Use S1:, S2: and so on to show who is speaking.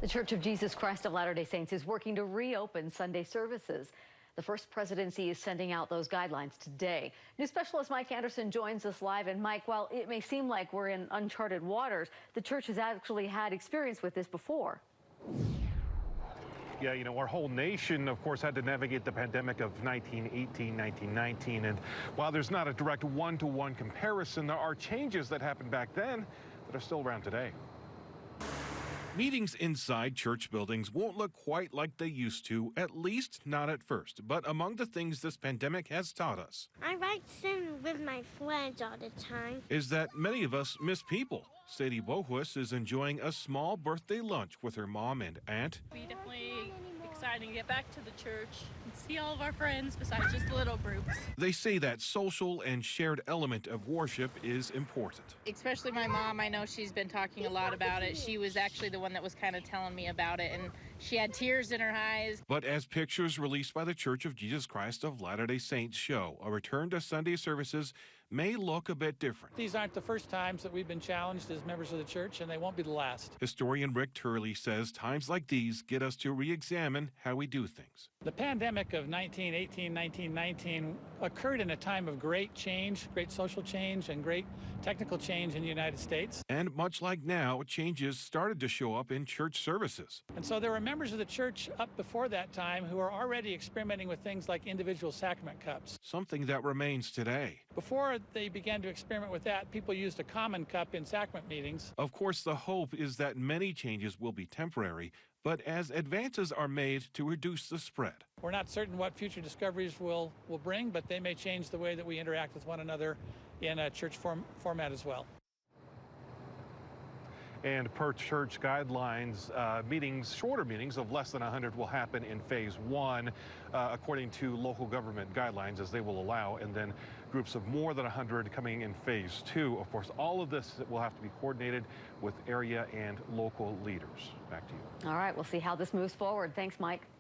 S1: The Church of Jesus Christ of Latter-day Saints is working to reopen Sunday services. The First Presidency is sending out those guidelines today. News specialist Mike Anderson joins us live. And Mike, while it may seem like we're in uncharted waters, the church has actually had experience with this before.
S2: Yeah, our whole nation, of course, had to navigate the pandemic of 1918, 1919. And while there's not a direct one-to-one comparison, there are changes that happened back then that are still around today.
S3: Meetings inside church buildings won't look quite like they used to, at least not at first. But among the things this pandemic has taught us,
S4: I like sitting with my friends all the time,
S3: is that many of us miss people. Sadie Bohus is enjoying a small birthday lunch with her mom and aunt.
S5: We definitely excited to get back to the church and see all of our friends besides just little groups.
S3: They say that social and shared element of worship is important.
S5: Especially my mom, I know she's been talking a lot about it. She was actually the one that was kind of telling me about it, and she had tears in her eyes.
S3: But as pictures released by the Church of Jesus Christ of Latter-day Saints show, a return to Sunday services may look a bit different.
S6: These aren't the first times that we've been challenged as members of the church, and they won't be the last.
S3: Historian Rick Turley says times like these get us to re-examine how we do things.
S6: The pandemic of 1918, 1919 occurred in a time of great change, great social change, and great technical change in the United States.
S3: And much like now, changes started to show up in church services.
S6: And so there were members of the church up before that time who are already experimenting with things like individual sacrament cups.
S3: Something that remains today.
S6: Before they began to experiment with that, people used a common cup in sacrament meetings.
S3: Of course, the hope is that many changes will be temporary, but as advances are made to reduce the spread.
S6: We're not certain what future discoveries will bring, but they may change the way that we interact with one another in a church format as well.
S2: And per church guidelines, shorter meetings of less than 100 will happen in phase one, according to local government guidelines, as they will allow, and then groups of more than 100 coming in phase two. Of course, all of this will have to be coordinated with area and local leaders. Back to you.
S1: All right, we'll see how this moves forward. Thanks, Mike.